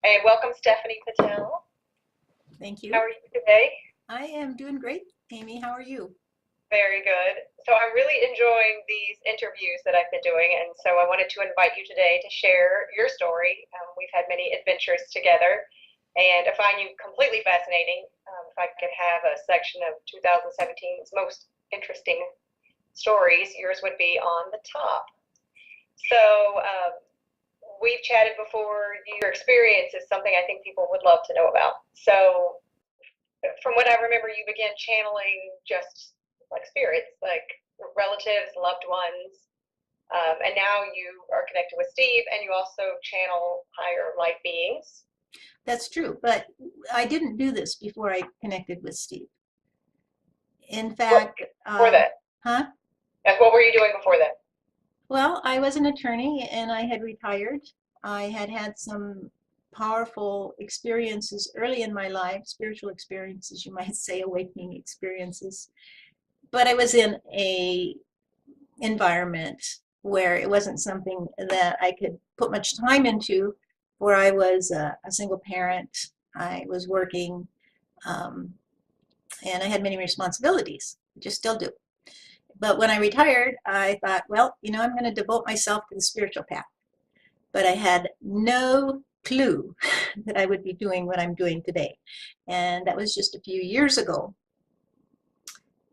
And welcome, Stephanie Patel. Thank How you. are you today? I am doing great. Amy, how are you? Very good. So I'm really enjoying these interviews that I've been doing, and so I wanted to invite you today to share your story. We've had many adventures together, and I find you completely fascinating. If I could have a section of 2017's most interesting stories, yours would be on the top. So we've chatted before. Your experience is something I think people would love to know about. So from what I remember, you began channeling just like spirits, like relatives, loved ones, and now you are connected with Steve, and you also channel higher light beings. That's true, but I didn't do this before I connected with Steve. In What fact, before that? huh? And what were you doing before that? Well, I was an attorney and I had retired. I had had some powerful experiences early in my life, spiritual experiences, you might say, awakening experiences. But I was in a environment where it wasn't something that I could put much time into, where I was a single parent. I was working, um, and I had many responsibilities, which I still do. But when I retired, I thought, well, I'm going to devote myself to the spiritual path. But I had no clue that I would be doing what I'm doing today. And that was just a few years ago.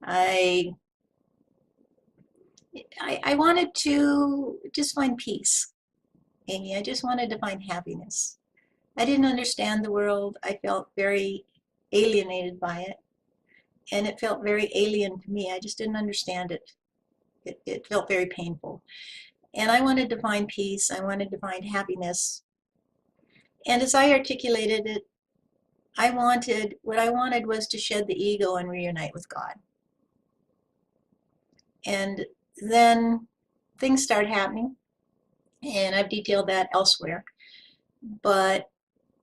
I I wanted to just find peace, Amy. I just wanted to find happiness. I didn't understand the world. I felt very alienated by it, and it felt very alien to me. I just didn't understand it. It felt very painful. And I wanted to find peace. I wanted to find happiness. And as I articulated it, what I wanted was to shed the ego and reunite with God. And then things start happening, and I've detailed that elsewhere. But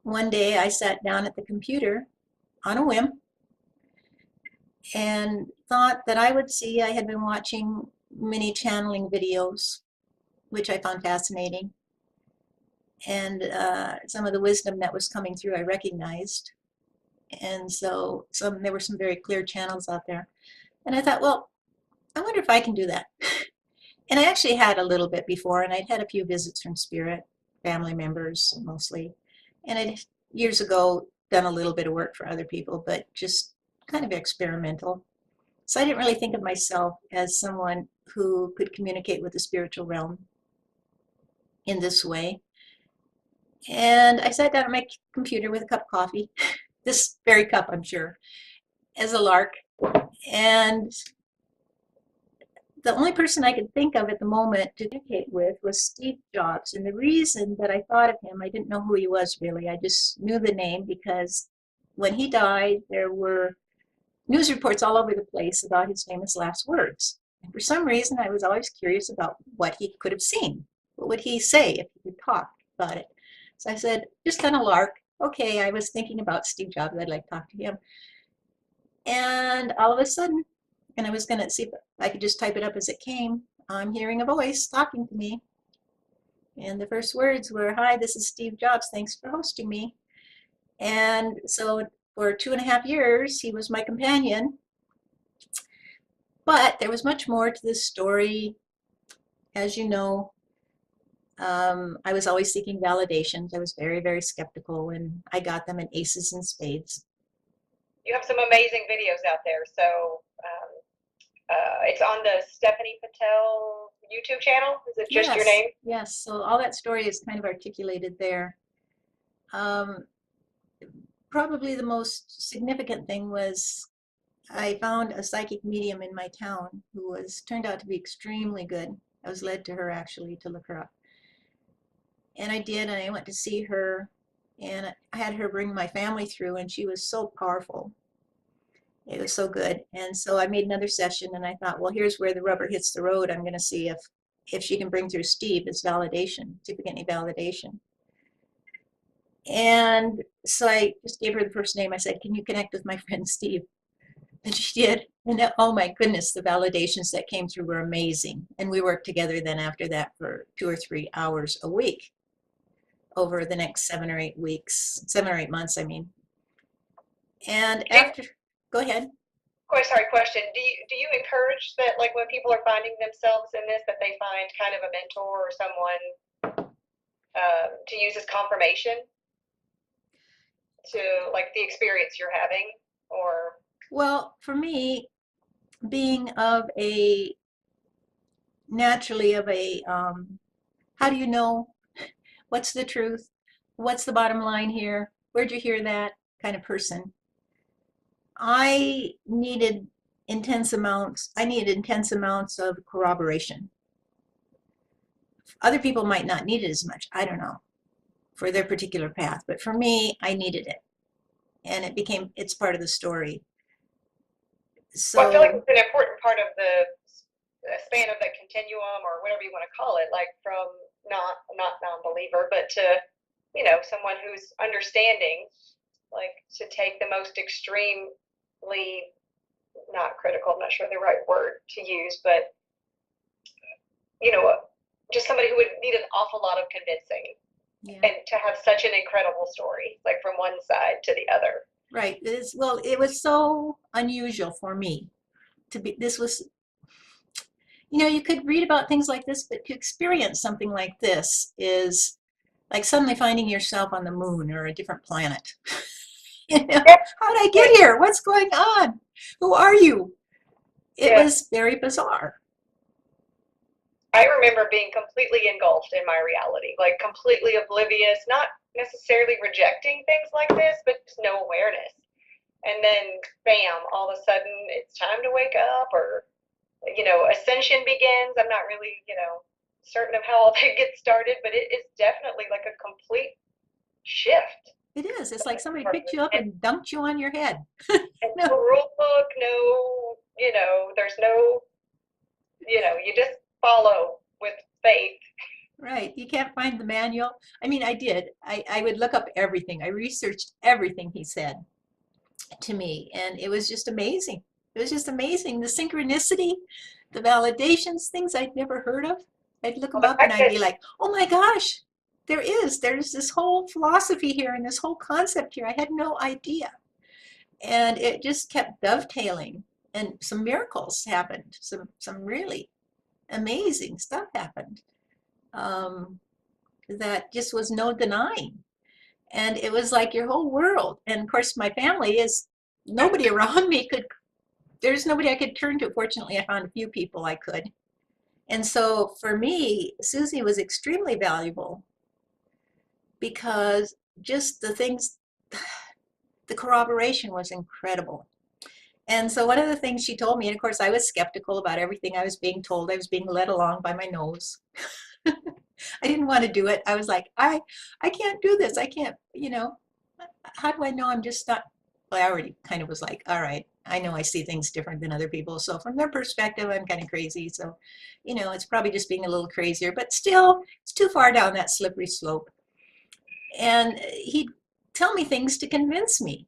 one day I sat down at the computer on a whim and thought that I would see. I had been watching many channeling videos, which I found fascinating. And some of the wisdom that was coming through I recognized. And so there were some very clear channels out there. And I thought, well, I wonder if I can do that. And I actually had a little bit before, and I'd had a few visits from spirit, family members mostly. And I'd years ago done a little bit of work for other people, but just kind of experimental. So I didn't really think of myself as someone who could communicate with the spiritual realm in this way. And I sat down at my computer with a cup of coffee, this very cup, I'm sure, as a lark. And the only person I could think of at the moment to communicate with was Steve Jobs. And the reason that I thought of him, I didn't know who he was really. I just knew the name because when he died, there were news reports all over the place about his famous last words. And for some reason, I was always curious about what he could have seen. What would he say if he could talk about it? So I said, just on a lark, okay, I was thinking about Steve Jobs. I'd like to talk to him. And all of a sudden, and I was going to see if I could just type it up as it came, I'm hearing a voice talking to me. And the first words were, "Hi, this is Steve Jobs. Thanks for hosting me." And so for 2.5 years, he was my companion. But there was much more to this story. As you know, I was always seeking validations. I was very, very skeptical, and I got them in aces and spades. You have some amazing videos out there. So it's on the Stephanie Patel YouTube channel. Is it just your Yes, name? yes. So all that story is kind of articulated there. Um, Probably the most significant thing was I found a psychic medium in my town who turned out to be extremely good. I was led to her actually to look her up. And I did, and I went to see her, and I had her bring my family through, and she was so powerful. It was so good. And so I made another session, and I thought, well, here's where the rubber hits the road. I'm going to see if she can bring through Steve as validation, see if we get any validation. And so I just gave her the first name. I said, can you connect with my friend Steve? And she did. And oh my goodness, the validations that came through were amazing. And we worked together then after that for 2 or 3 hours a week. over the next 7 or 8 weeks, 7 or 8 months, I mean. And Do you, after, go ahead. sorry, question. Do you encourage that, like, when people are finding themselves in this, that they find kind of a mentor or someone to use as confirmation to, like, the experience you're having, or? Well, for me, being naturally of a, how do you know? What's the truth? What's the bottom line here? Where'd you hear that kind of person? I needed I needed intense amounts of corroboration. Other people might not need it as much. I don't know, for their particular path. But for me, I needed it. And it's part of the story. Well, I feel like So, it's an important part of the span of the continuum, or whatever you want to call it, like from not non-believer, but to, someone who's understanding, like, to take the most extremely not critical, I'm not sure the right word to use, but you know just somebody who would need an awful lot of convincing, yeah, and to have such an incredible story, like from one side to the other. right. Well, it was so unusual for me this was, you could read about things like this, but to experience something like this is like suddenly finding yourself on the moon or a different planet. How did I get here? What's going on? Who are you? It Yeah, was very bizarre. I remember being completely engulfed in my reality, like completely oblivious, not necessarily rejecting things like this, but just no awareness. And then, bam, all of a sudden it's time to wake up, or, ascension begins. I'm not really, certain of how all that gets started, but it is definitely like a complete shift. It is. It's like somebody picked you up and dunked you on your head. And No, no rule book, no, there's no, you just follow with faith. right. You can't find the manual. I mean, I did. I would look up everything. I researched everything he said to me, and it was just amazing. It was just amazing. The synchronicity, the validations, things I'd never heard of. I'd look Well, them the up and fact I'd that, be like, oh my gosh, there's this whole philosophy here and this whole concept here. I had no idea. And it just kept dovetailing, and some miracles happened. Some really amazing stuff happened. Um, that just was no denying. And it was like your whole world. And of course, my family is nobody around me there's nobody I could turn to. Fortunately, I found a few people I could. And so for me, Susie was extremely valuable because just the corroboration was incredible. And so one of the things she told me, and of course I was skeptical about everything I was being told. I was being led along by my nose. I didn't want to do it. I was like, I can't do this. I can't, how do I know I'm just not, well, I already kind of was like, all right, I know I see things different than other people. So from their perspective, I'm kind of crazy. So, it's probably just being a little crazier, but still, it's too far down that slippery slope. And he'd tell me things to convince me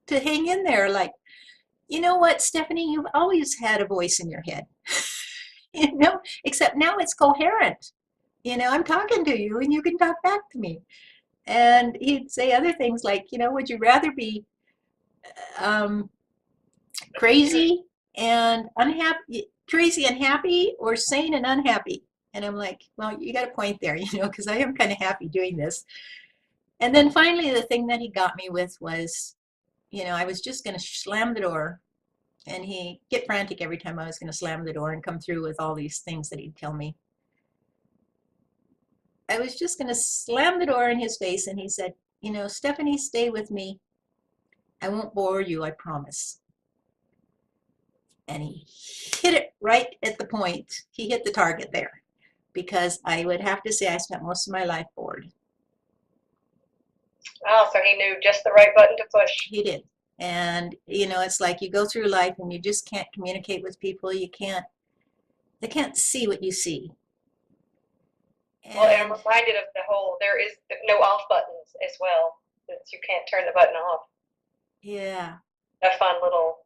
to hang in there. Like, you know what, Stephanie, you've always had a voice in your head, except now it's coherent. I'm talking to you and you can talk back to me. And he'd say other things like, would you rather be um, crazy and happy, or sane and unhappy? And I'm like, well, you got a point there, because I am kind of happy doing this. And then finally, the thing that he got me with was, I was just going to slam the door, and he'd get frantic every time I was going to slam the door and come through with all these things that he'd tell me. I was just going to slam the door in his face, and he said, Stephanie, stay with me. I won't bore you, I promise. And he hit it right at the point. He hit the target there, because I would have to say I spent most of my life bored. Oh, so he knew just the right button to push. He did. And, it's like you go through life and you just can't communicate with people. They can't see what you see. Well, and I'm And reminded of there is no off buttons as well, since you can't turn the button off. yeah, A fun little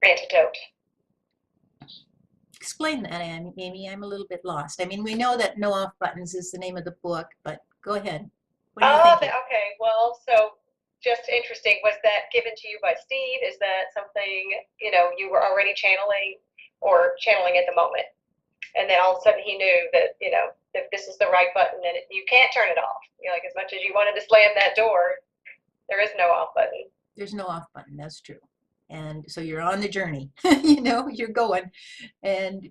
antidote. Explain that, Amy. I'm a little bit lost. I mean, we know that No Off Buttons is the name of the book, but go ahead. What are you Oh, thinking? okay. Well, so just interesting. Was that given to you by Steve? Is that something, you were already channeling or channeling at the moment? And then all of a sudden he knew that, if this is the right button and you can't turn it off. Like as much as you wanted to slam that door, there is no off button. There's no off button, that's true. And so you're on the journey, you're going. And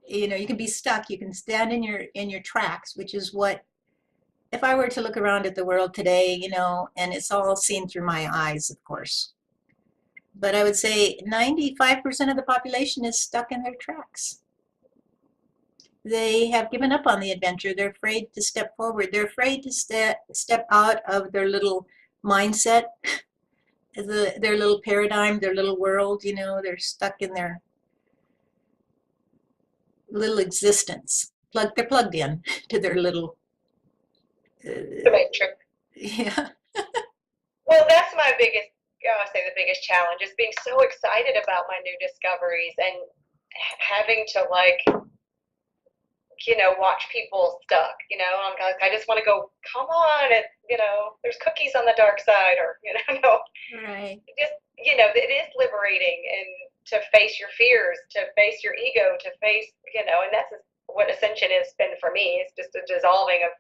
you can be stuck, you can stand in your tracks, which is what, if I were to look around at the world today, and it's all seen through my eyes, of course. But I would say 95% of the population is stuck in their tracks. They have given up on the adventure. They're afraid to step forward. They're afraid to step out of their little mindset, their little paradigm, their little world. They're stuck in their little existence. They're plugged in to their little. The matrix. Yeah. Well, that's my biggest, I say the biggest challenge is being so excited about my new discoveries and having to watch people stuck. I'm like, I just want to go, come on, and there's cookies on the dark side, or no, Right. just it is liberating, and to face your fears, to face your ego, to face and that's what ascension has been for me. It's just a dissolving of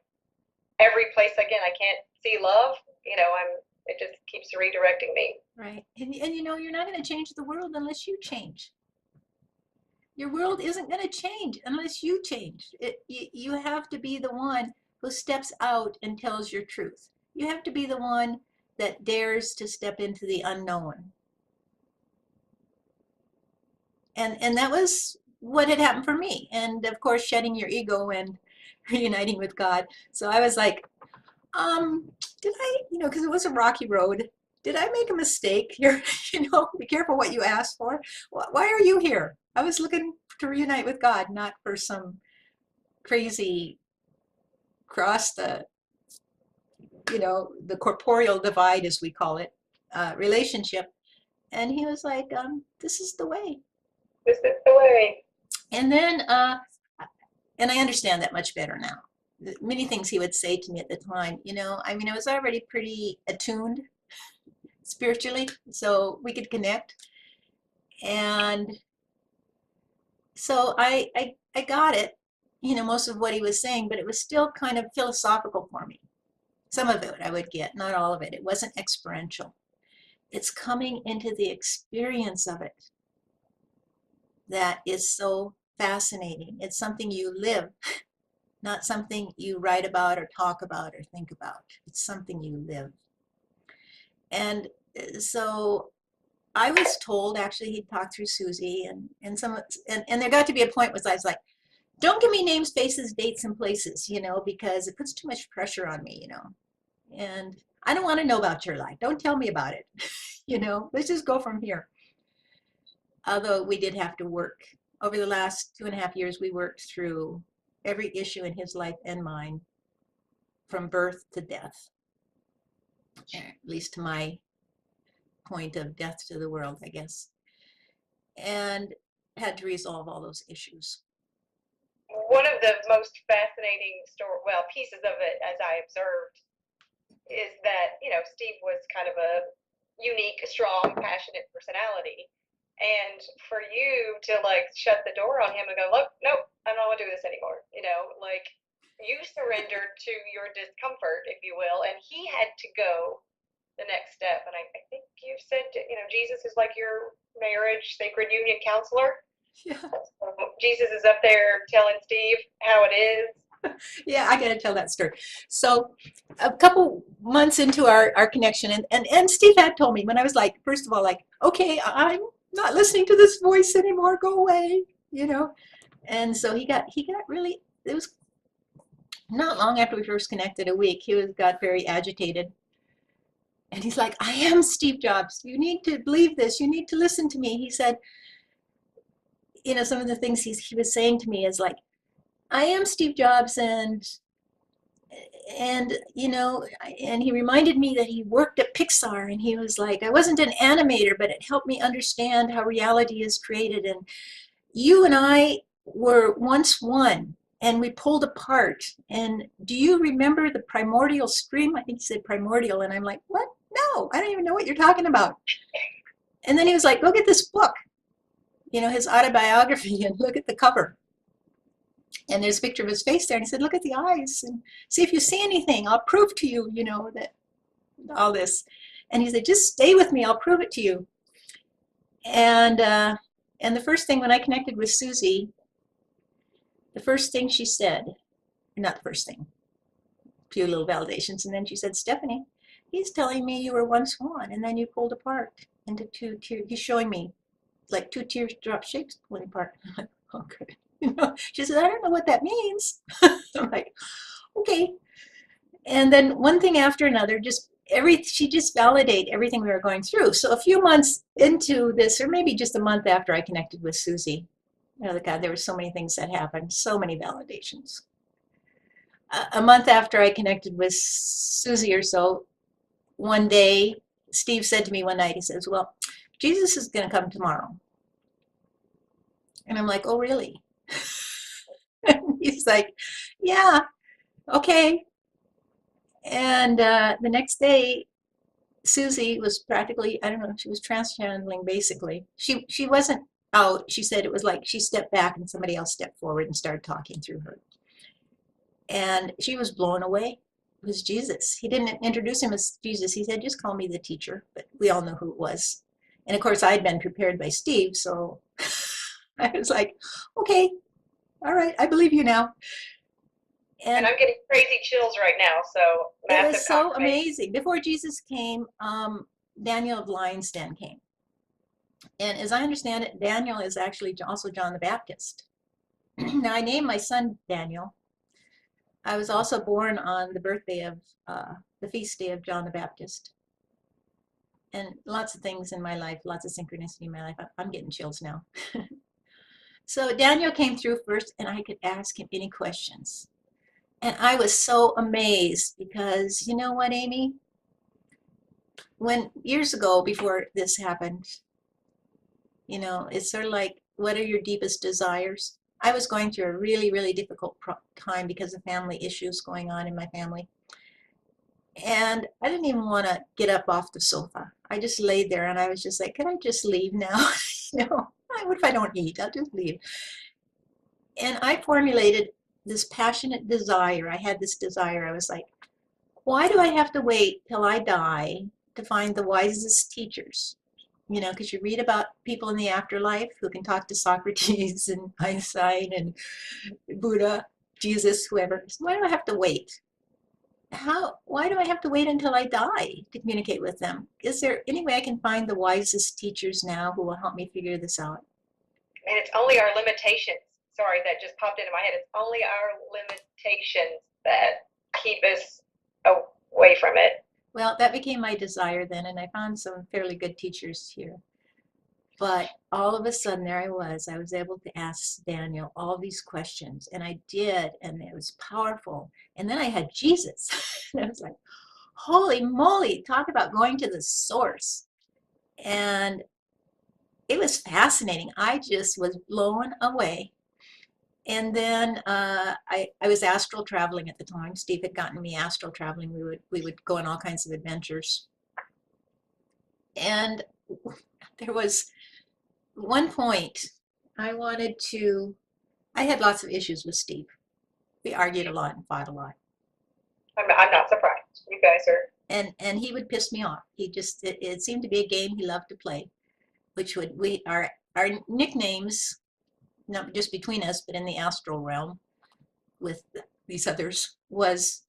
every place again I can't see love. It just keeps redirecting me. Right. And you're not going to change the world unless you change. Your world isn't going to change unless you change. You have to be the one who steps out and tells your truth. You have to be the one that dares to step into the unknown. And that was what had happened for me. And of course, shedding your ego and reuniting with God. So I was like, did I, because it was a rocky road. Did I make a mistake here? Be careful what you ask for. Why are you here? I was looking to reunite with God, not for some crazy cross the corporeal divide, as we call it, relationship. And he was like, this is the way. This is the way. And then, and I understand that much better now. Many things he would say to me at the time, I was already pretty attuned spiritually, so we could connect. And so I got it, most of what he was saying, but it was still kind of philosophical for me. Some of it I would get, not all of it. It wasn't experiential. It's coming into the experience of it that is so fascinating. It's something you live, not something you write about or talk about or think about. It's something you live. And so I was told, actually, he'd talked through Susie and there got to be a point where I was like, don't give me names, faces, dates, and places, because it puts too much pressure on me, and I don't want to know about your life. Don't tell me about it. Let's just go from here. Although we did have to work. Over the last 2.5 years, we worked through every issue in his life and mine, from birth to death, at least to my point of death to the world, I guess, and had to resolve all those issues. One of the most fascinating pieces of it, as I observed, is that Steve was kind of a unique, strong, passionate personality. And for you to shut the door on him and go, look, nope, I don't want to do this anymore. You surrendered to your discomfort, if you will, and he had to go the next step. And I think you've said, Jesus is like your marriage sacred union counselor. Yeah. Jesus is up there telling Steve how it is. Yeah, I got to tell that story. So a couple months into our connection, and Steve had told me when I was like, first of all, okay, I'm not listening to this voice anymore, go away, and so he got really, it was not long after we first connected, a week, got very agitated, and he's like, I am Steve Jobs, you need to believe this, you need to listen to me. He said, some of the things he was saying to me is like, I am Steve Jobs, and and he reminded me that he worked at Pixar, and he was like, I wasn't an animator, but it helped me understand how reality is created, you and I were once one, and we pulled apart. And do you remember the primordial stream? I think he said primordial. And I'm like, what? No, I don't even know what you're talking about. And then he was like, go get this book, his autobiography, and look at the cover. And there's a picture of his face there. And he said, look at the eyes and see if you see anything. I'll prove to you, that all this. And he said, just stay with me. I'll prove it to you. And the first thing when I connected with Susie, the first thing she said, not the first thing, a few little validations, and then she said, Stephanie, he's telling me you were once one, and then you pulled apart into two tears. He's showing me like two teardrop shapes pulling apart. I'm like, oh, good. She said, I don't know what that means. I'm like, okay. And then one thing after another, she just validated everything we were going through. So a few months into this, or maybe just a month after I connected with Susie, God, there were so many things that happened, so many validations. A month after I connected with Susie or so, one day, Steve said to me one night, he says, well, Jesus is going to come tomorrow. And I'm like, oh, really? And he's like, yeah, okay. And the next day, Susie was practically, I don't know, she was trans-channeling basically. She wasn't out. She said it was like she stepped back and somebody else stepped forward and started talking through her. And she was blown away. It was Jesus. He didn't introduce him as Jesus. He said, just call me the teacher. But we all know who it was. And of course, I'd been prepared by Steve. So I was like, okay, all right, I believe you now. And I'm getting crazy chills right now. So it was so amazing. Before Jesus came, Daniel of Lion's Den came. And as I understand it, Daniel is actually also John the Baptist. Now, I named my son Daniel. I was also born on the birthday of the feast day of John the Baptist. And lots of things in my life, lots of synchronicity in my life. I'm getting chills now. So Daniel came through first, and I could ask him any questions. And I was so amazed because, you know what, Amy? When years ago, before this happened, it's sort of like, what are your deepest desires? I was going through a really, really difficult time because of family issues going on in my family. And I didn't even want to get up off the sofa. I just laid there and I was just like, can I just leave now? What if I don't eat? I'll just leave. And I formulated this passionate desire. I had this desire. I was like, why do I have to wait till I die to find the wisest teachers? Because you read about people in the afterlife who can talk to Socrates and Einstein and Buddha, Jesus, whoever. So why do I have to wait? Why do I have to wait until I die to communicate with them? Is there any way I can find the wisest teachers now who will help me figure this out? And it's only our limitations. Sorry, that just popped into my head. It's only our limitations that keep us away from it. Well, that became my desire then, and I found some fairly good teachers here. But all of a sudden, there I was able to ask Daniel all these questions, and I did, and it was powerful. And then I had Jesus, and I was like, holy moly, talk about going to the source. And it was fascinating. I just was blown away. And then I was astral traveling at the time. Steve had gotten me astral traveling. We would go on all kinds of adventures. And there was one point I had lots of issues with Steve. We argued a lot and fought a lot. I'm not surprised. You guys are. And he would piss me off. It seemed to be a game he loved to play, which our nicknames, not just between us, but in the astral realm with these others, was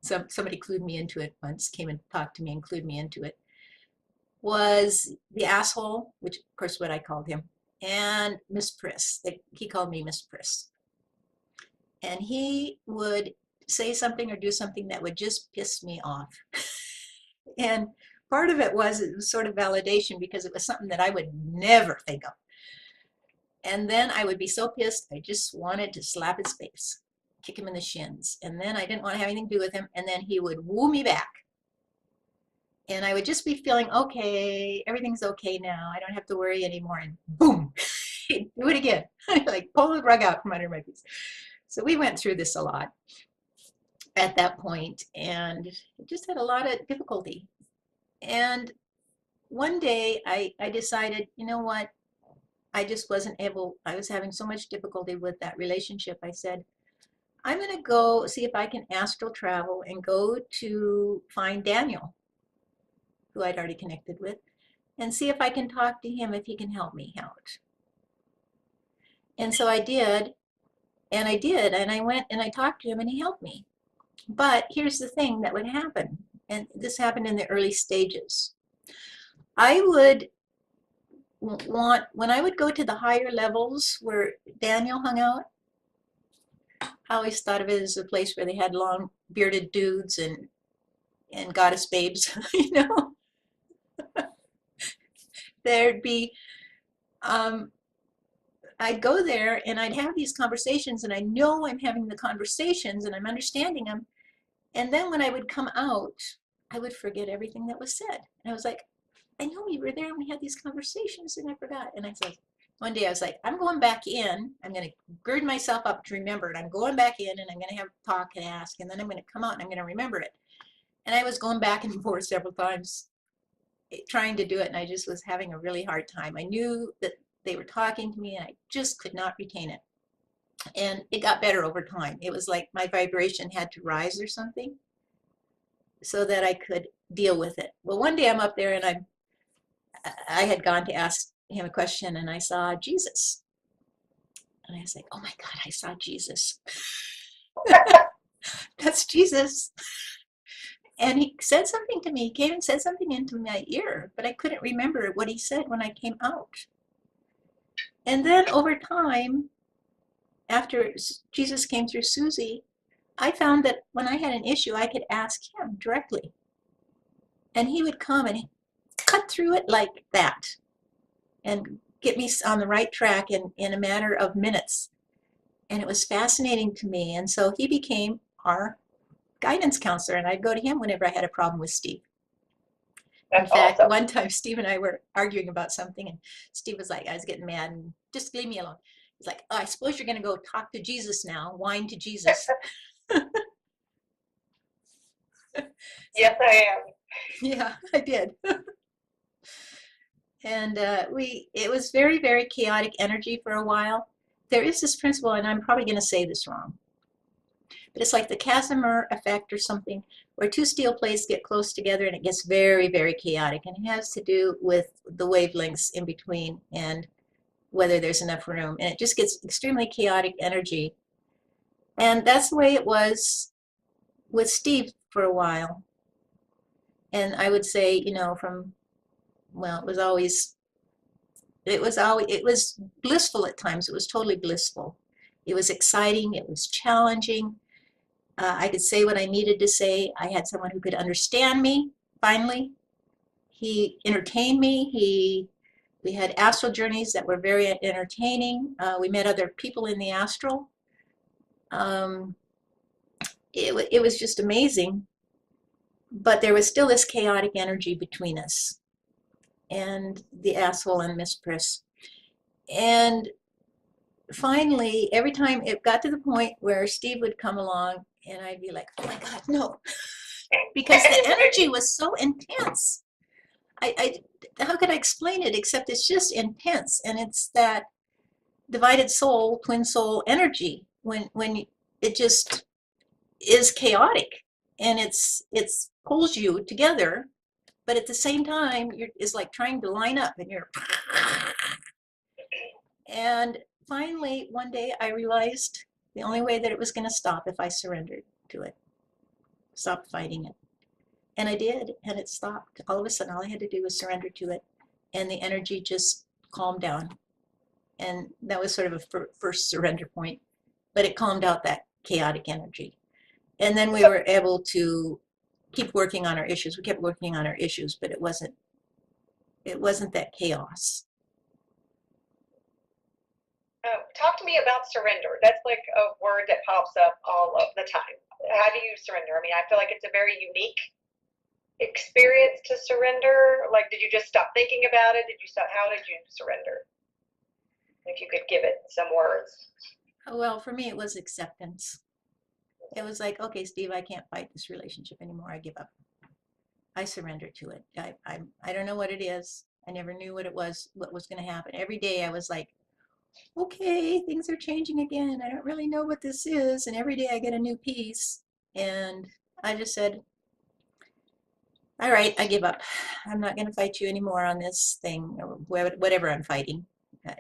somebody clued me into it once, came and talked to me and clued me into it, was the asshole, which of course what I called him, and Miss Priss. He called me Miss Priss. And he would say something or do something that would just piss me off. And part of it was sort of validation because it was something that I would never think of. And then I would be so pissed, I just wanted to slap his face, kick him in the shins. And then I didn't want to have anything to do with him. And then he would woo me back. And I would just be feeling, okay, everything's okay now. I don't have to worry anymore. And boom, okay, do it again. Like pull the rug out from under my feet. So we went through this a lot at that point and just had a lot of difficulty. And one day I decided, you know what? I just wasn't able, I was having so much difficulty with that relationship. I said, I'm going to go see if I can astral travel and go to find Daniel, who I'd already connected with, and see if I can talk to him if he can help me out. And so I did, and I went and I talked to him and he helped me. But here's the thing that would happen, and this happened in the early stages. I would when I would go to the higher levels where Daniel hung out, I always thought of it as a place where they had long bearded dudes and goddess babes, you know. There'd be I'd go there and I'd have these conversations and I know I'm having the conversations and I'm understanding them. And then when I would come out, I would forget everything that was said. And I was like, I know we were there and we had these conversations and I forgot. And I said, one day I was like, I'm going back in. I'm going to gird myself up to remember it. I'm going back in and I'm going to have a talk and ask. And then I'm going to come out and I'm going to remember it. And I was going back and forth several times trying to do it. And I just was having a really hard time. I knew that they were talking to me and I just could not retain it. And it got better over time. It was like my vibration had to rise or something so that I could deal with it. Well, one day I'm up there and I had gone to ask him a question and I saw Jesus. And I was like, oh my God, I saw Jesus. That's Jesus. And he said something to me. He came and said something into my ear, but I couldn't remember what he said when I came out. And then over time, after Jesus came through Susie, I found that when I had an issue, I could ask him directly. And he would come and cut through it like that and get me on the right track in a matter of minutes. And it was fascinating to me. And so he became our guidance counselor, and I'd go to him whenever I had a problem with Steve. In That's fact, awesome. one time Steve and I were arguing about something, and Steve was like, I was getting mad, and just leave me alone. He's like, oh, I suppose you're going to go talk to Jesus now, whine to Jesus. Yes, I am. Yeah, I did. And it was very, very chaotic energy for a while. There is this principle, and I'm probably going to say this wrong, but it's like the Casimir effect or something, where two steel plates get close together and it gets very, very chaotic. And it has to do with the wavelengths in between and whether there's enough room. And it just gets extremely chaotic energy. And that's the way it was with Steve for a while. And I would say, you know, well, it was blissful at times. It was totally blissful. It was exciting. It was challenging. I could say what I needed to say. I had someone who could understand me, finally. He entertained me. We had astral journeys that were very entertaining. We met other people in the astral. It was just amazing. But there was still this chaotic energy between us and the asshole and Miss Priss. And finally, every time it got to the point where Steve would come along and I'd be like, oh my God, no. Because the energy was so intense. How could I explain it except it's just intense, and it's that divided soul, twin soul energy when it just is chaotic and it's pulls you together, but at the same time it's like trying to line up and you're and finally one day I realized the only way that it was going to stop if I surrendered to it, stopped fighting it. And I did, and it stopped. All of a sudden, all I had to do was surrender to it, and the energy just calmed down. And that was sort of a first surrender point, but it calmed out that chaotic energy. And then we were able to keep working on our issues. We kept working on our issues, but it wasn't that chaos. Talk to me about surrender. That's like a word that pops up all of the time. How do you surrender? I mean, I feel like it's a very unique experience to surrender. Like, did you just stop thinking about it? How did you surrender? Like, if you could give it some words. Well, for me, it was acceptance. It was like, okay, Steve, I can't fight this relationship anymore. I give up. I surrender to it. I don't know what it is. I never knew what it was, what was going to happen. Every day I was like, okay, things are changing again. I don't really know what this is. And every day I get a new piece. And I just said, all right, I give up. I'm not going to fight you anymore on this thing or whatever I'm fighting.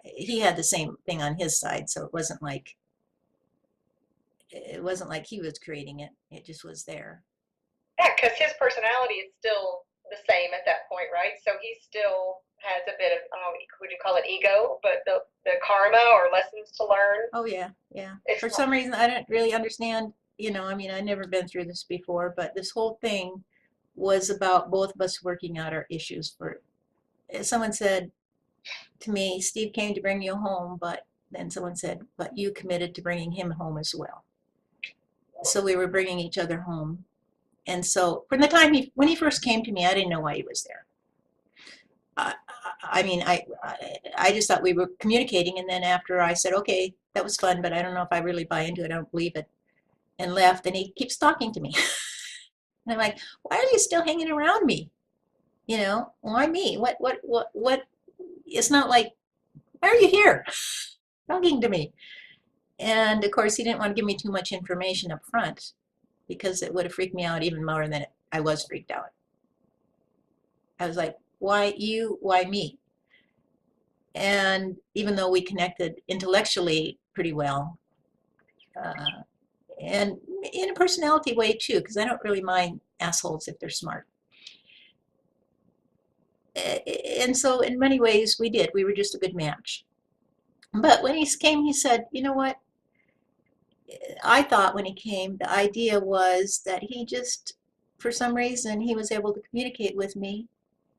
He had the same thing on his side, so it wasn't like he was creating it. It just was there. Yeah, because his personality is still the same at that point, right? So he still has a bit of, I don't know, would you call it ego? But the karma or lessons to learn. Oh yeah, yeah. It's For some reason, I don't really understand, I mean, I've never been through this before, but this whole thing was about both of us working out our issues. Someone said to me, Steve came to bring you home, but then someone said, but you committed to bringing him home as well. So we were bringing each other home. And so from the time when he first came to me, I didn't know why he was there. I mean, I just thought we were communicating, and then after I said, okay, that was fun, but I don't know if I really buy into it. I don't believe it, and left. And he keeps talking to me, and I'm like, why are you still hanging around me? Why me? What? It's not like, why are you here talking to me? And of course, he didn't want to give me too much information up front because it would have freaked me out even more than I was freaked out. I was like, why you? Why me? And even though we connected intellectually pretty well, uh, and in a personality way too, because I don't really mind assholes if they're smart. And so in many ways we did. We were just a good match. But when he came, he said, you know what? I thought when he came, the idea was that he just, for some reason, he was able to communicate with me.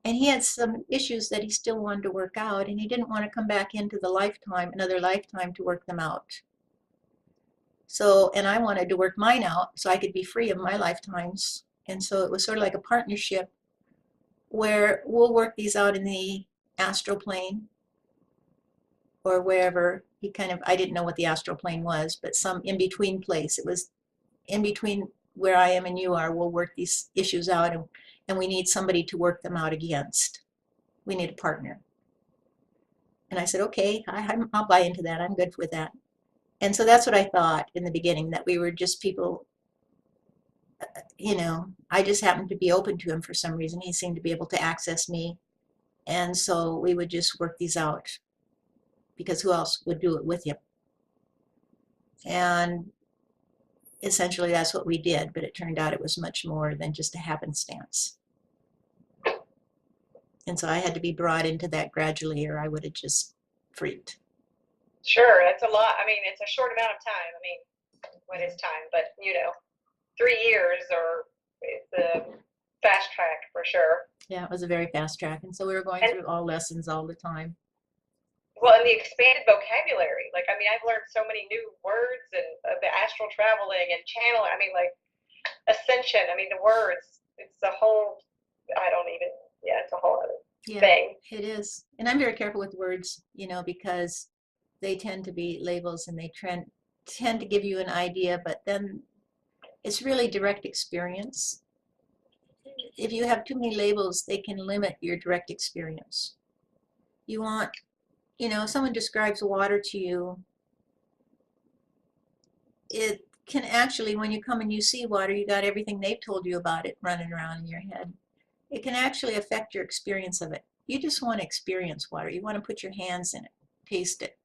And he had some issues that he still wanted to work out, and he didn't want to come back into another lifetime to work them out. So, and I wanted to work mine out so I could be free of my lifetimes. And so it was sort of like a partnership where we'll work these out in the astral plane or wherever I didn't know what the astral plane was, but some in-between place. It was in between where I am and you are. We'll work these issues out, and we need somebody to work them out against. We need a partner. And I said, okay, I'll buy into that. I'm good with that. And so that's what I thought in the beginning, that we were just people, I just happened to be open to him for some reason. He seemed to be able to access me. And so we would just work these out because who else would do it with him? And essentially that's what we did, but it turned out it was much more than just a happenstance. And so I had to be brought into that gradually, or I would have just freaked. Sure, that's a lot. I mean, it's a short amount of time. I mean, what is time? But 3 years, or it's a fast track for sure. Yeah, it was a very fast track. And so we were going through all lessons all the time. Well, and the expanded vocabulary. Like, I mean, I've learned so many new words and the astral traveling and channeling. I mean, like ascension. I mean, the words. It's a whole. I don't even. Yeah, it's a whole other thing. It is. And I'm very careful with words, because they tend to be labels and they tend to give you an idea, but then it's really direct experience. If you have too many labels, they can limit your direct experience. You want, if someone describes water to you, it can actually, when you come and you see water, you got everything they've told you about it running around in your head. It can actually affect your experience of it. You just want to experience water. You want to put your hands in it, taste it,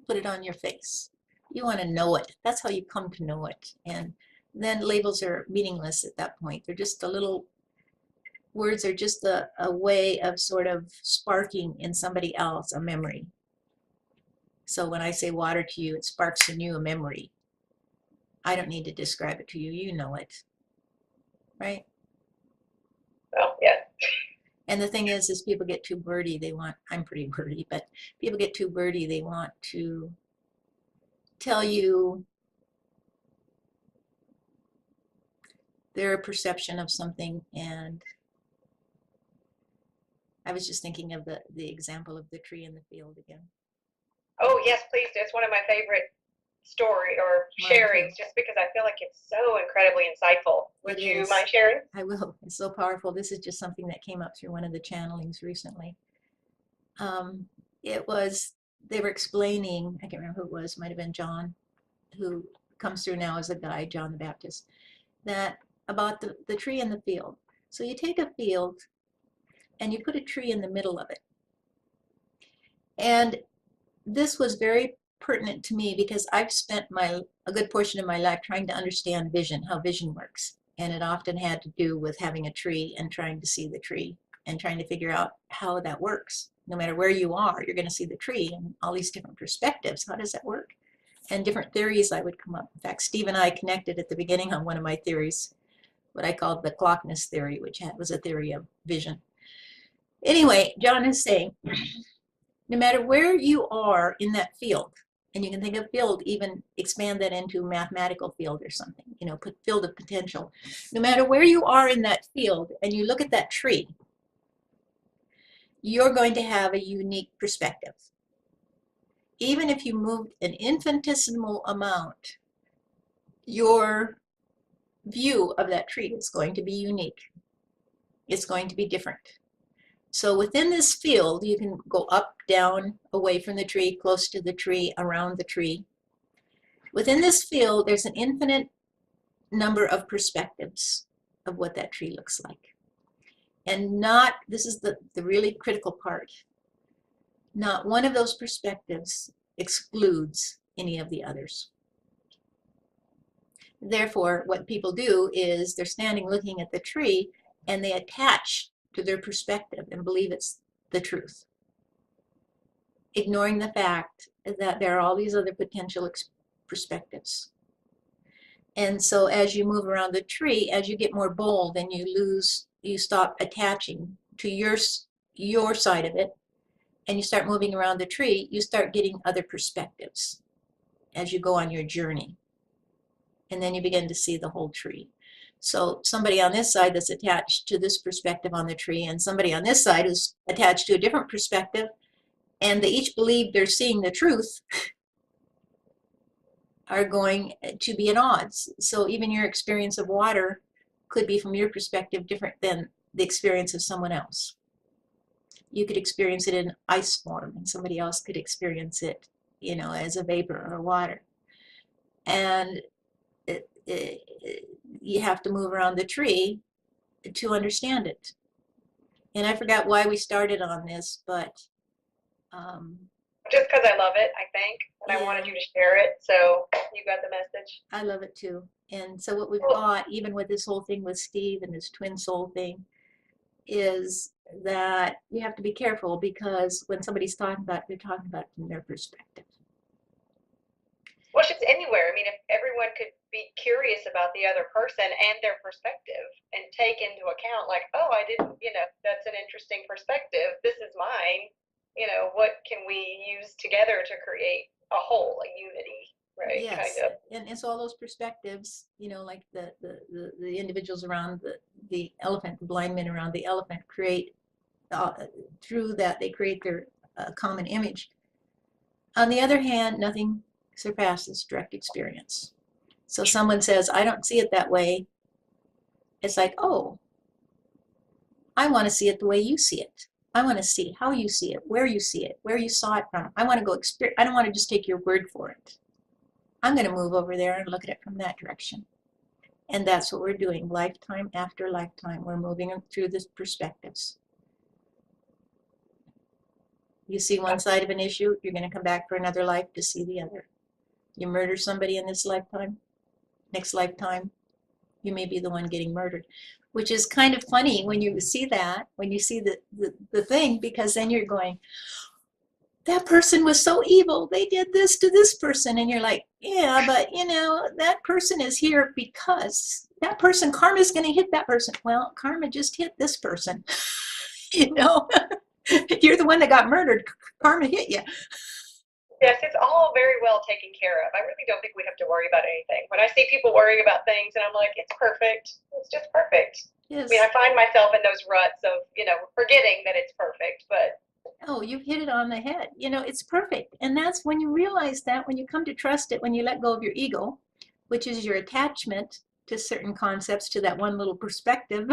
put it on your face. You want to know it. That's how you come to know it. And then labels are meaningless at that point. They're just words are just a way of sort of sparking in somebody else a memory. So when I say water to you, it sparks in you a memory. I don't need to describe it to you. You know it. Right? Oh, yeah. And the thing is people get too wordy. I'm pretty wordy, but people get too wordy. They want to tell you their perception of something. And I was just thinking of the example of the tree in the field again. Oh, yes, please do. It's one of my favorite story or Mine too. sharings just because I feel like it's so incredibly insightful. It Would you is. mind sharing? I will. It's so powerful. This is just something that came up through one of the channelings recently. Um, it was, they were explaining, I can't remember who it was, might have been John, who comes through now as a guide, John the Baptist, that about the tree in the field. So you take a field and you put a tree in the middle of it. And this was very pertinent to me because I've spent a good portion of my life trying to understand vision, how vision works. And it often had to do with having a tree and trying to see the tree and trying to figure out how that works. No matter where you are, you're going to see the tree and all these different perspectives. How does that work? And different theories I would come up. In fact, Steve and I connected at the beginning on one of my theories, what I called the clockness theory, which was a theory of vision. Anyway, John is saying, no matter where you are in that field, and you can think of field, even expand that into mathematical field or something, put field of potential. No matter where you are in that field and you look at that tree, you're going to have a unique perspective. Even if you moved an infinitesimal amount, your view of that tree is going to be unique. It's going to be different. So within this field, you can go up, down, away from the tree, close to the tree, around the tree. Within this field, there's an infinite number of perspectives of what that tree looks like. And this is the really critical part, not one of those perspectives excludes any of the others. Therefore, what people do is they're standing looking at the tree and they attach to their perspective and believe it's the truth, ignoring the fact that there are all these other potential perspectives. And so as you move around the tree, as you get more bold and you stop attaching to your side of it, and you start moving around the tree, you start getting other perspectives as you go on your journey. And then you begin to see the whole tree. So somebody on this side that's attached to this perspective on the tree, and somebody on this side who's attached to a different perspective, and they each believe they're seeing the truth, are going to be at odds. So even your experience of water could be, from your perspective, different than the experience of someone else. You could experience it in ice form, and somebody else could experience it, as a vapor or water. And you have to move around the tree to understand it. And I forgot why we started on this, but Just because I love it, I think, and I wanted you to share it, so you got the message. I love it too. And so what we've got, even with this whole thing with Steve and this twin soul thing, is that you have to be careful, because when somebody's talking about it, they're talking about it from their perspective. Well, it's anywhere. I mean, if everyone could be curious about the other person and their perspective and take into account, like, oh, I didn't, that's an interesting perspective. This is mine. What can we use together to create a whole, a unity, right? Yes, kind of. And so all those perspectives, like the individuals around the elephant, the blind men around the elephant, create, through that, they create their common image. On the other hand, nothing surpasses direct experience. So someone says, I don't see it that way. It's like, oh, I want to see it the way you see it. I want to see how you see it, where you see it, where you saw it from. I want to go experience. I don't want to just take your word for it. I'm going to move over there and look at it from that direction. And that's what we're doing, lifetime after lifetime. We're moving through the perspectives. You see one side of an issue, you're going to come back for another life to see the other. You murder somebody in this lifetime, next lifetime, you may be the one getting murdered, which is kind of funny when you see that, when you see the thing, because then you're going, that person was so evil, they did this to this person, and you're like, yeah, but that person is here because that person, karma is going to hit that person. Well, karma just hit this person. You're the one that got murdered, karma hit you. Yes, it's all very well taken care of. I really don't think we have to worry about anything. When I see people worrying about things, and I'm like, it's perfect. It's just perfect. Yes. I mean, I find myself in those ruts of, forgetting that it's perfect, but Oh, you've hit it on the head. You know, it's perfect. And that's when you realize that, when you come to trust it, when you let go of your ego, which is your attachment to certain concepts, to that one little perspective,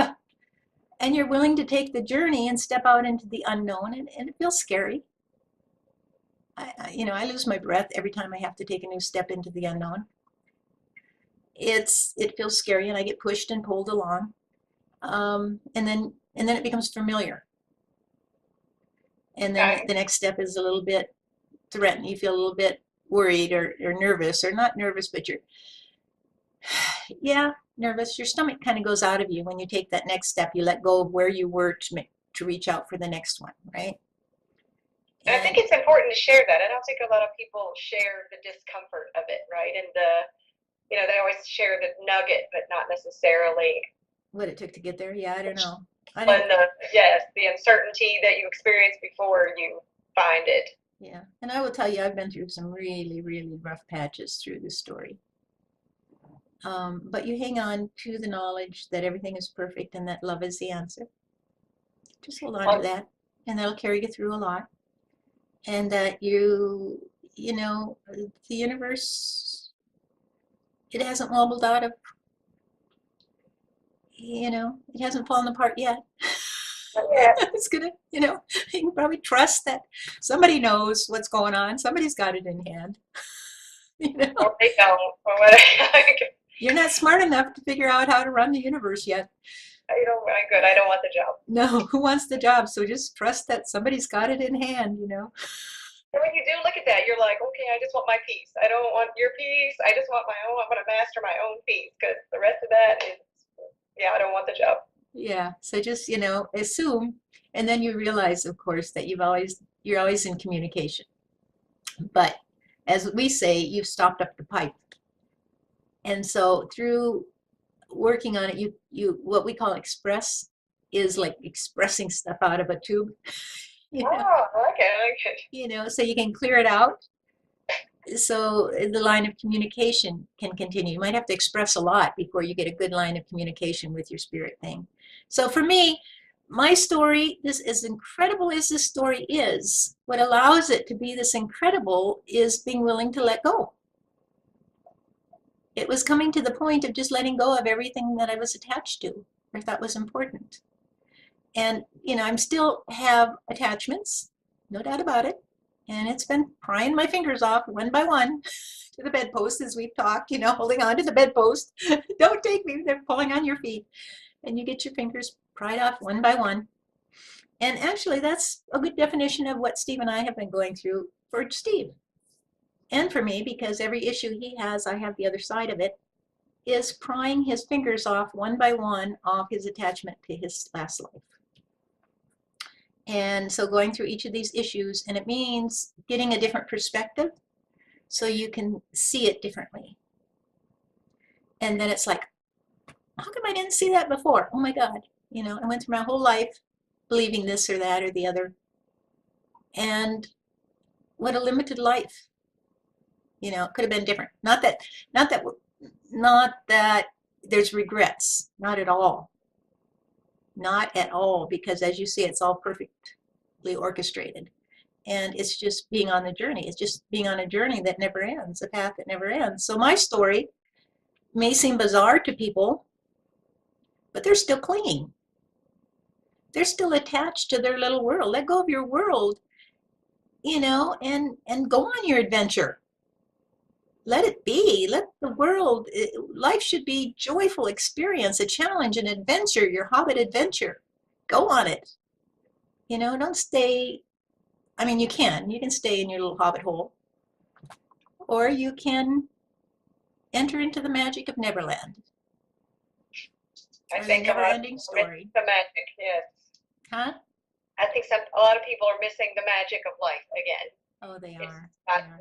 and you're willing to take the journey and step out into the unknown, and it feels scary. I lose my breath every time I have to take a new step into the unknown. It feels scary, and I get pushed and pulled along, and then it becomes familiar, and then Okay. the next step is a little bit threatened. You feel a little bit worried or nervous, or not nervous, but you're, yeah, nervous. Your stomach kind of goes out of you when you take that next step. You let go of where you were to reach out for the next one, right? And I think And it's important to share that. I don't think a lot of people share the discomfort of it, right? And they always share the nugget, but not necessarily what it took to get there, yeah, I don't know. I when didn't, the uncertainty that you experience before you find it. yeah. And I will tell you, I've been through some really, really rough patches through this story. But you hang on to the knowledge that everything is perfect and that love is the answer. Just hold on to Well, that, and that'll carry you through a lot. And that the universe, it hasn't wobbled out of, it hasn't fallen apart yet. yeah, It's gonna, you can probably trust that somebody knows what's going on. Somebody's got it in hand. You know, or they don't, or whatever. you're not smart enough to figure out how to run the universe yet. I'm good. I don't want the job. No, who wants the job? So just trust that somebody's got it in hand. And when you do look at that, you're like, okay, I just want my peace. I don't want your peace. I just want my own. I want to master my own peace because the rest of that is, yeah, I don't want the job. Yeah. So just, assume, and then you realize, of course, that you're always in communication. But as we say, you've stopped up the pipe. And so through working on it, you what we call express is like expressing stuff out of a tube, you know, Oh, okay, okay. so you can clear it out. So the line of communication can continue. You might have to express a lot before you get a good line of communication with your spirit thing. So for me, my story, this as incredible as this story is, what allows it to be this incredible is being willing to let go. It was coming to the point of just letting go of everything that I was attached to or thought was important. And, I'm still have attachments, no doubt about it. And it's been prying my fingers off one by one to the bedpost as we've talked, holding on to the bedpost. Don't take me, they're pulling on your feet. And you get your fingers pried off one by one. And actually, that's a good definition of what Steve and I have been going through for Steve and for me, because every issue he has, I have the other side of it, is prying his fingers off one by one off his attachment to his last life. And so going through each of these issues, and it means getting a different perspective so you can see it differently. And then it's like, how come I didn't see that before? Oh my God. I went through my whole life believing this or that or the other. And what a limited life. It could have been different. Not that there's regrets. Not at all. Not at all, because as you see, it's all perfectly orchestrated. And it's just being on the journey. It's just being on a journey that never ends, a path that never ends. So my story may seem bizarre to people, but they're still clinging. They're still attached to their little world. Let go of your world, and go on your adventure. Let it be. Let the world, life should be joyful experience, a challenge, an adventure, your hobbit adventure. Go on it. Don't stay. I mean, you can stay in your little hobbit hole, or you can enter into the magic of Neverland, I or the think a lot of never-ending people are missing story. the magic. Yes, Huh? I think a lot of people are missing the magic of life again. Oh, they It's are. They not are.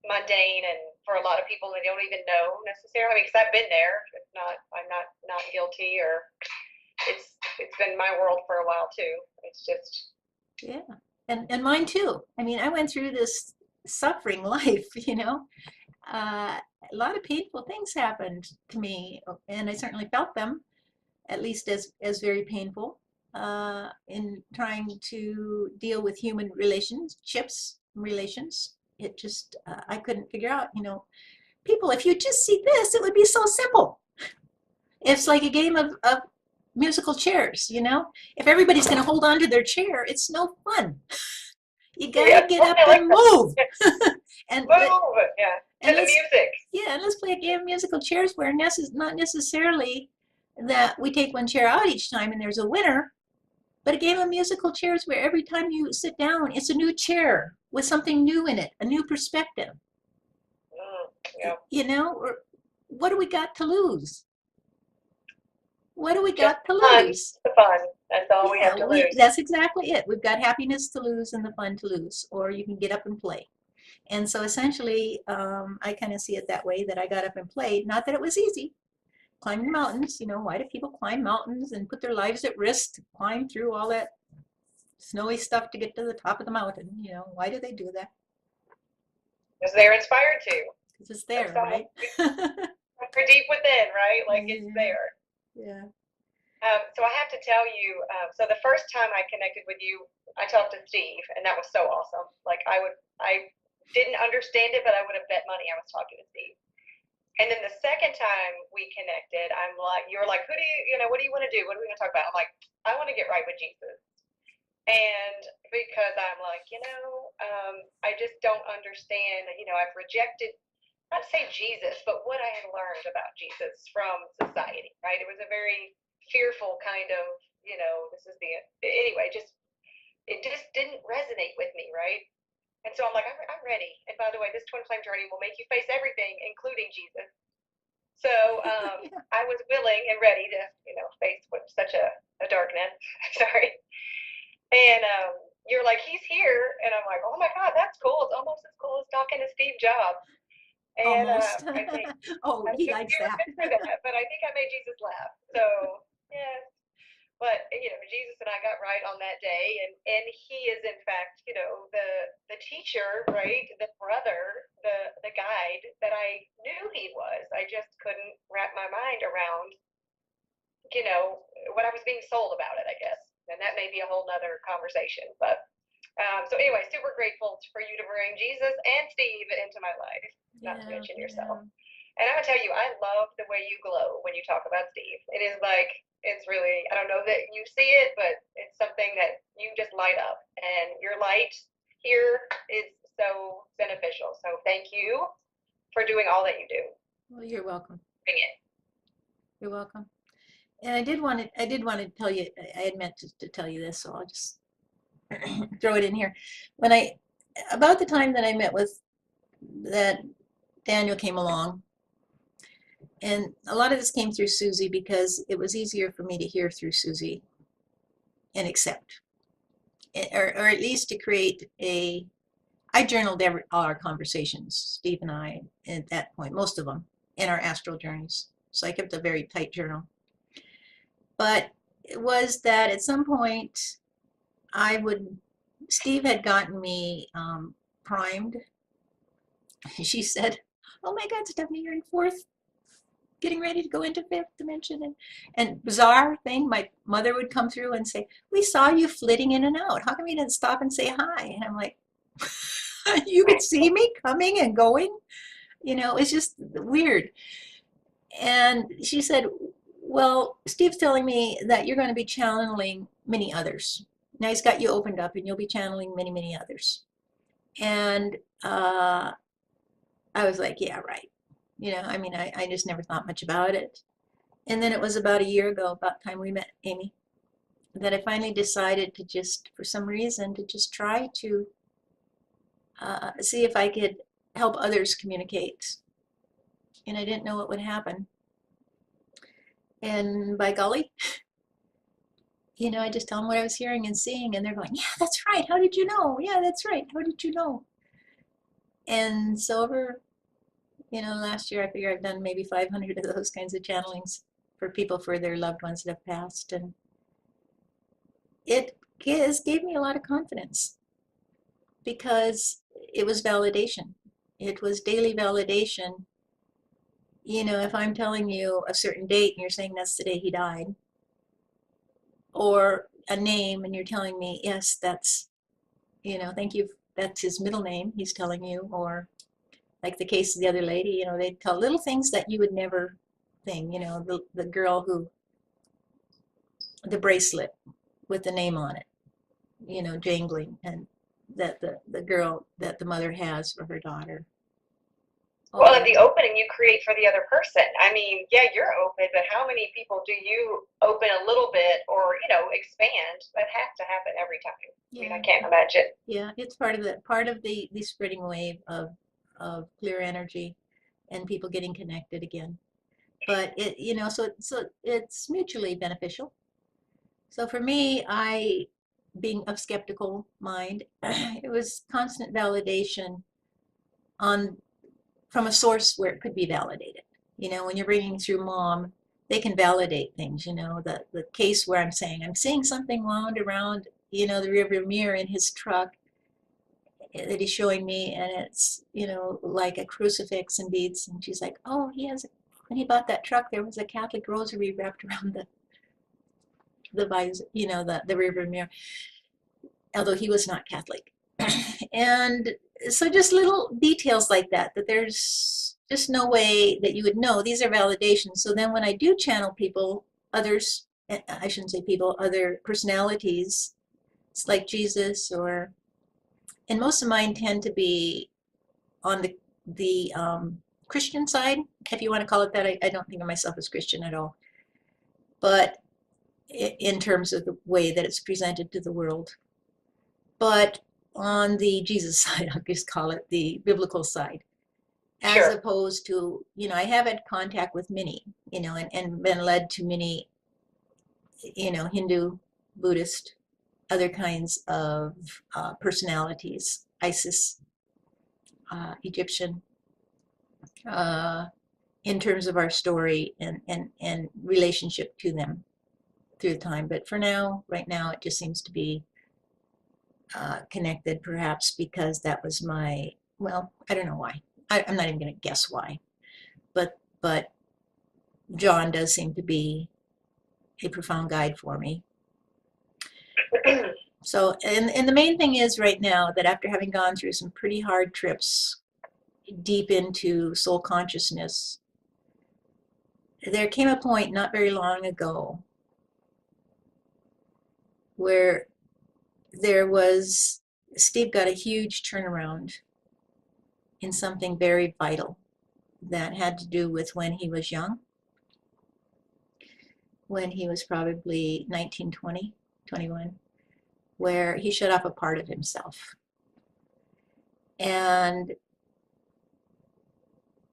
mundane, and for a lot of people, they don't even know necessarily. Because I've been there. It's not. I'm not guilty, or it's been my world for a while too. It's just. Yeah. And mine too. I mean, I went through this suffering life, a lot of painful things happened to me, and I certainly felt them, at least as very painful. in trying to deal with human relations. It just, I couldn't figure out, people, if you just see this, it would be so simple. It's like a game of musical chairs, If everybody's going to hold on to their chair, it's no fun. You Yeah, gotta get up I like and that. move. Yeah. And Move, yeah, to and the let's music. yeah, and let's play a game of musical chairs where not necessarily that we take one chair out each time and there's a winner, but a game of musical chairs where every time you sit down, it's a new chair with something new in it, a new perspective. Yeah. Or what do we got to lose? What do we Just got to fun, lose? the fun. That's all we have Yeah, to lose. that's exactly it. We've got happiness to lose and the fun to lose, or you can get up and play. And so essentially, I kind of see it that way, that I got up and played. Not that it was easy. Climbing mountains, why do people climb mountains and put their lives at risk to climb through all that snowy stuff to get to the top of the mountain? Why do they do that? Because they're inspired to. Because it's there, That's right? Somewhere deep within, right? Like it's there. Yeah. So I have to tell you, so the first time I connected with you, I talked to Steve, and that was so awesome. Like I didn't understand it, but I would have bet money I was talking to Steve. And then the second time we connected, I'm like, you were like, what do you want to do? What are we going to talk about? I'm like, I want to get right with Jesus. And because I'm like, I just don't understand, I've rejected, not to say Jesus, but what I had learned about Jesus from society, right? It was a very fearful kind of, anyway, it just didn't resonate with me, right? And so I'm like, I'm ready. And by the way, this twin flame journey will make you face everything, including Jesus. So I was willing and ready to, face such a darkness. Sorry. And you're like, he's here. And I'm like, oh my God, that's cool. It's almost as cool as talking to Steve Jobs. And Almost. I think, Oh, he likes you that. remember that, but I think I made Jesus laugh. So, yeah. But Jesus and I got right on that day, and he is in fact, the teacher, right? The brother, the guide that I knew he was. I just couldn't wrap my mind around, what I was being sold about it, I guess. And that may be a whole nother conversation. But so anyway, super grateful for you to bring Jesus and Steve into my life, not to mention yourself. And I'm gonna tell you, I love the way you glow when you talk about Steve. It is like, it's really, I don't know that you see it, but it's something that you just light up, and your light here is so beneficial. So thank you for doing all that you do. Well, you're welcome. Bring it. You're welcome. And I did want to tell you, I had meant to tell you this, so I'll just throw it in here. About the time that I met with that Daniel came along, and a lot of this came through Susie because it was easier for me to hear through Susie and accept, or at least to create I journaled all our conversations, Steve and I, at that point, most of them, in our astral journeys. So I kept a very tight journal. But it was that at some point, Steve had gotten me primed. She said, oh my God, Stephanie, you're in fourth, getting ready to go into fifth dimension. And bizarre thing, my mother would come through and say, we saw you flitting in and out. How come you didn't stop and say hi? And I'm like, you could see me coming and going? It's just weird. And she said, well, Steve's telling me that you're going to be channeling many others. Now he's got you opened up and you'll be channeling many, many others. And I was like, yeah, right. I just never thought much about it. And then it was about a year ago, about the time we met Amy, that I finally decided to just, for some reason, to just try to see if I could help others communicate. And I didn't know what would happen. And by golly, I just tell them what I was hearing and seeing, and they're going, yeah, that's right. How did you know? Yeah, that's right. How did you know? And so over, last year, I figure I've done maybe 500 of those kinds of channelings for people, for their loved ones that have passed. And it gave me a lot of confidence because it was validation. It was daily validation. If I'm telling you a certain date and you're saying that's the day he died, or a name and you're telling me, yes, that's, thank you, that's his middle name, he's telling you, or like the case of the other lady, they tell little things that you would never think, the girl who, the bracelet with the name on it, jangling, and that the girl that the mother has for her daughter. All Well, in that. the opening you create for the other person. I mean, yeah, you're open, but how many people do you open a little bit or, expand? That has to happen every time. I mean, Yeah, I can't imagine. yeah, it's part of the spreading wave of clear energy and people getting connected again. But so it's mutually beneficial. So for me, being of skeptical mind, it was constant validation on from a source where it could be validated. When you're reading through mom, they can validate things. The case where I'm seeing something wound around, the rearview mirror in his truck that he's showing me, and it's, like a crucifix and beads. And she's like, oh, when he bought that truck, there was a Catholic rosary wrapped around the visor, the rearview mirror, although he was not Catholic. And so just little details like that there's just no way that you would know. These are validations. So then when I do channel people, others, I shouldn't say people, other personalities, it's like Jesus, and most of mine tend to be on the Christian side, if you want to call it that. I don't think of myself as Christian at all. But in terms of the way that it's presented to the world. But on the Jesus side, I'll just call it the biblical side, as Sure. opposed to, I have had contact with many, and been led to many, Hindu, Buddhist, other kinds of personalities, ISIS, Egyptian, uh, in terms of our story and relationship to them through time. But for now, right now, it just seems to be connected, perhaps because that was well, I don't know why. I'm not even going to guess why. But John does seem to be a profound guide for me. So, and the main thing is right now that after having gone through some pretty hard trips deep into soul consciousness, there came a point not very long ago where Steve got a huge turnaround in something very vital that had to do with when he was young, when he was probably 19, 20, 21, where he shut off a part of himself. And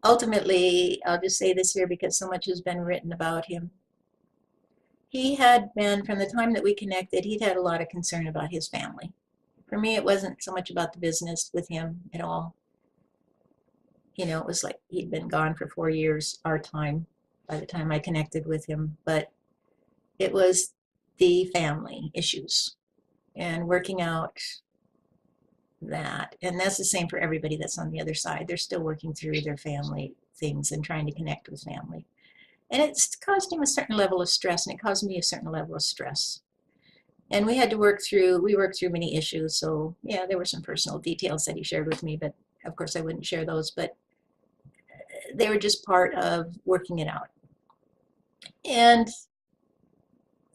ultimately, I'll just say this here because so much has been written about him. He had been, from the time that we connected, he'd had a lot of concern about his family. For me, it wasn't so much about the business with him at all. It was like he'd been gone for 4 years, our time, by the time I connected with him. But it was the family issues and working out that. And that's the same for everybody that's on the other side. They're still working through their family things and trying to connect with family. And it's caused him a certain level of stress, and it caused me a certain level of stress. And we worked through many issues. So yeah, there were some personal details that he shared with me, but of course I wouldn't share those, but they were just part of working it out. And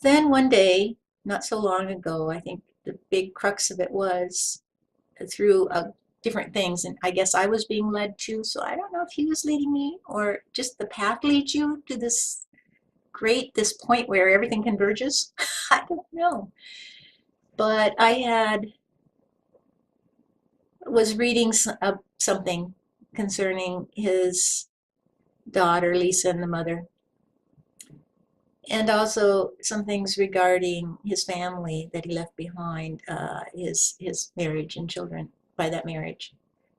then one day, not so long ago, I think the big crux of it was through different things, and I guess I was being led to, so I don't know if he was leading me or just the path leads you to this point where everything converges. I don't know. But I was reading something concerning his daughter, Lisa, and the mother, and also some things regarding his family that he left behind, his marriage and children by that marriage.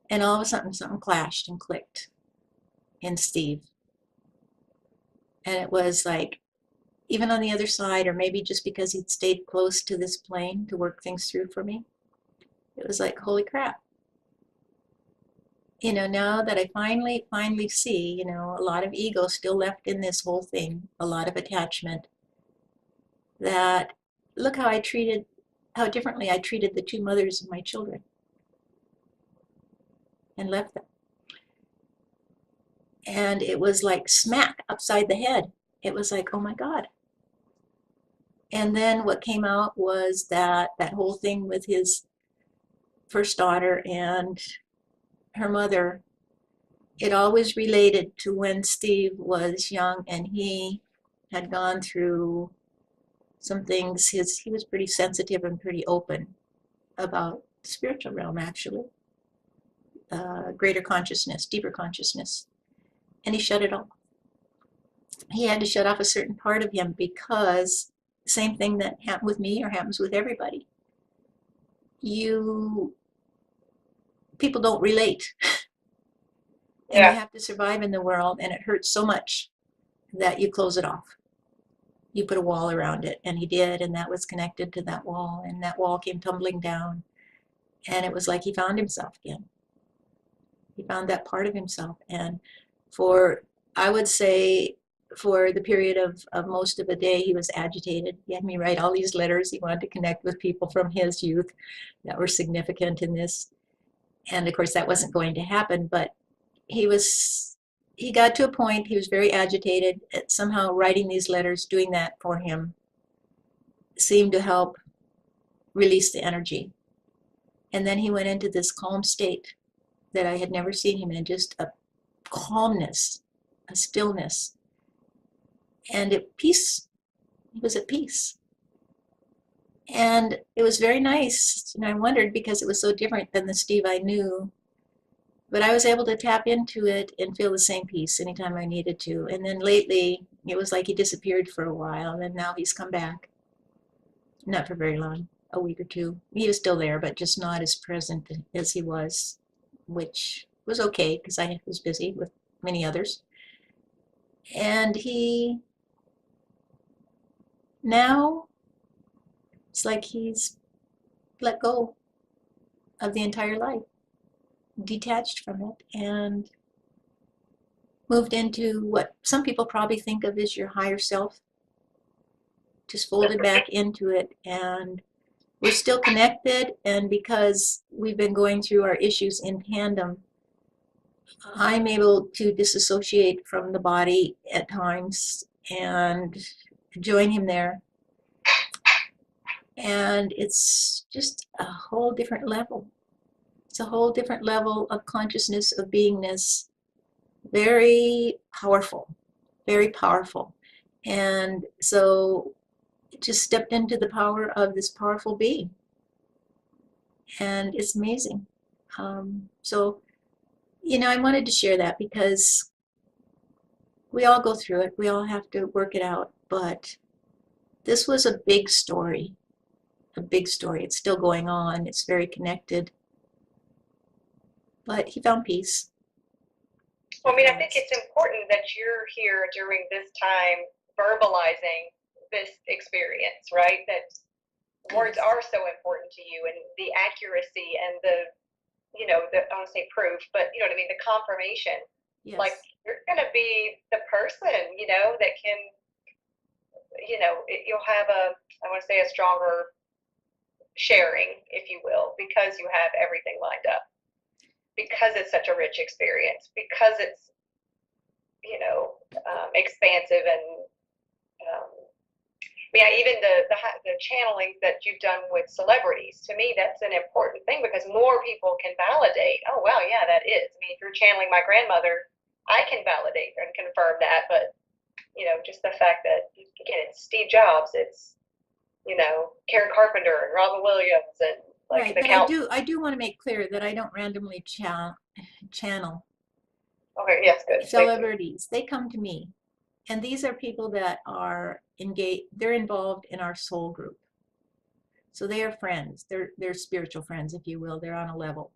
And all of a sudden, something clashed and clicked in Steve. And it was like, even on the other side, or maybe just because he'd stayed close to this plane to work things through for me, it was like, holy crap. Now that I finally see, a lot of ego still left in this whole thing, a lot of attachment, that look how differently I treated the two mothers of my children and left them. And it was like smack upside the head. It was like, oh my God. And then what came out was that whole thing with his first daughter and her mother, it always related to when Steve was young and he had gone through some things. He was pretty sensitive and pretty open about the spiritual realm, actually, greater consciousness, deeper consciousness, and he shut it off. He had to shut off a certain part of him because the same thing that happened with me or happens with everybody. People don't relate, and you have to survive in the world, and it hurts so much that you close it off. You put a wall around it, and he did, and that was connected to that wall, and that wall came tumbling down, and it was like he found himself again. He found that part of himself, and I would say, for the period of most of the day, he was agitated. He had me write all these letters. He wanted to connect with people from his youth that were significant in this. And of course, that wasn't going to happen, but he got to a point, he was very agitated. Somehow writing these letters, doing that for him, seemed to help release the energy. And then he went into this calm state that I had never seen him in, just a calmness, a stillness, and at peace. He was at peace. And it was very nice. And I wondered, because it was so different than the Steve I knew, but I was able to tap into it and feel the same peace anytime I needed to. And then lately, it was like he disappeared for a while, and now he's come back. Not for very long, a week or two. He was still there, but just not as present as he was, which was okay because I was busy with many others. And now, it's like he's let go of the entire life, detached from it, and moved into what some people probably think of as your higher self, just folded back into it. And we're still connected, and because we've been going through our issues in tandem, I'm able to disassociate from the body at times and join him there. And it's just a whole different level. It's a whole different level of consciousness, of beingness. Very powerful, very powerful. And so it just stepped into the power of this powerful being. And it's amazing. So, I wanted to share that because we all go through it. We all have to work it out. But this was a big story. A big story. It's still going on. It's very connected. But he found peace. Well, I think it's important that you're here during this time verbalizing this experience, right? That words are so important to you, and the accuracy and the I don't want to say proof, but you know what I mean, the confirmation. Yes. Like, you're going to be the person, that can, you'll have I want to say a stronger sharing, if you will, because you have everything lined up, because it's such a rich experience, because it's, expansive and, even the channeling that you've done with celebrities, to me, that's an important thing, because more people can validate, oh, wow, yeah, that is. If you're channeling my grandmother, I can validate and confirm that, but, just the fact that, again, it's Steve Jobs, it's, Karen Carpenter and Robin Williams, and right, but I do want to make clear that I don't randomly channel. Okay, yes, good. Celebrities. They come to me. And these are people that are engaged, they're involved in our soul group. So they are friends. They're spiritual friends, if you will. They're on a level.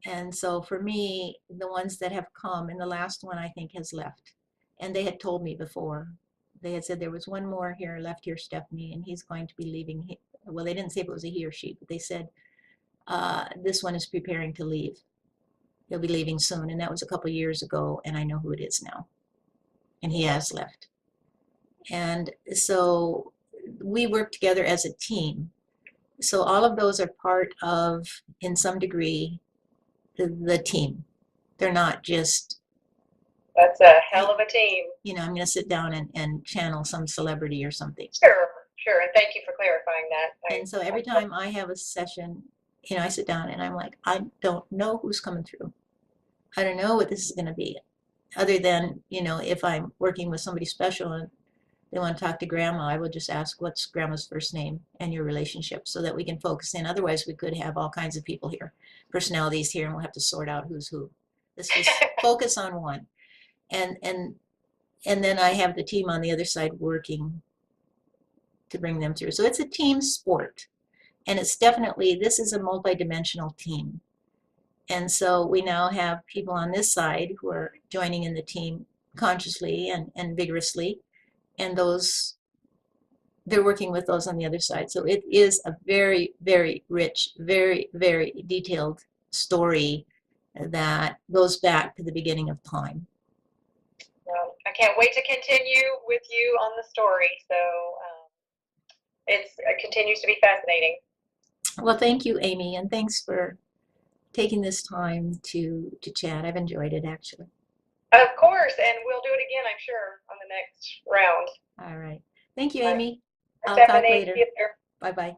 And so for me, the ones that have come, and the last one I think has left, and they had told me before, they had said there was one more left here, Stephanie, and he's going to be leaving. Well, they didn't say if it was a he or she, but they said this one is preparing to leave. He'll be leaving soon, and that was a couple years ago, and I know who it is now. And he has left. And so we work together as a team. So all of those are part of, in some degree, the team. They're not just, That's a hell of a team. I'm going to sit down and channel some celebrity or something. Sure, sure. And thank you for clarifying that. And so every time I have a session, I sit down and I'm like, I don't know who's coming through. I don't know what this is going to be. Other than, if I'm working with somebody special and they want to talk to grandma, I will just ask, what's grandma's first name and your relationship, so that we can focus in. Otherwise, we could have all kinds of people here, personalities here, and we'll have to sort out who's who. Let's just focus on one. And then I have the team on the other side working to bring them through. So it's a team sport. And it's definitely, this is a multidimensional team. And so we now have people on this side who are joining in the team consciously and vigorously. And they're working with those on the other side. So it is a very, very rich, very, very detailed story that goes back to the beginning of time. Well, I can't wait to continue with you on the story. So it continues to be fascinating. Well, thank you, Amy, and thanks for taking this time to chat. I've enjoyed it, actually. Of course, and we'll do it again, I'm sure, on the next round. All right. Thank you, Amy. I'll Stephanie, talk later. see you there. Bye-bye.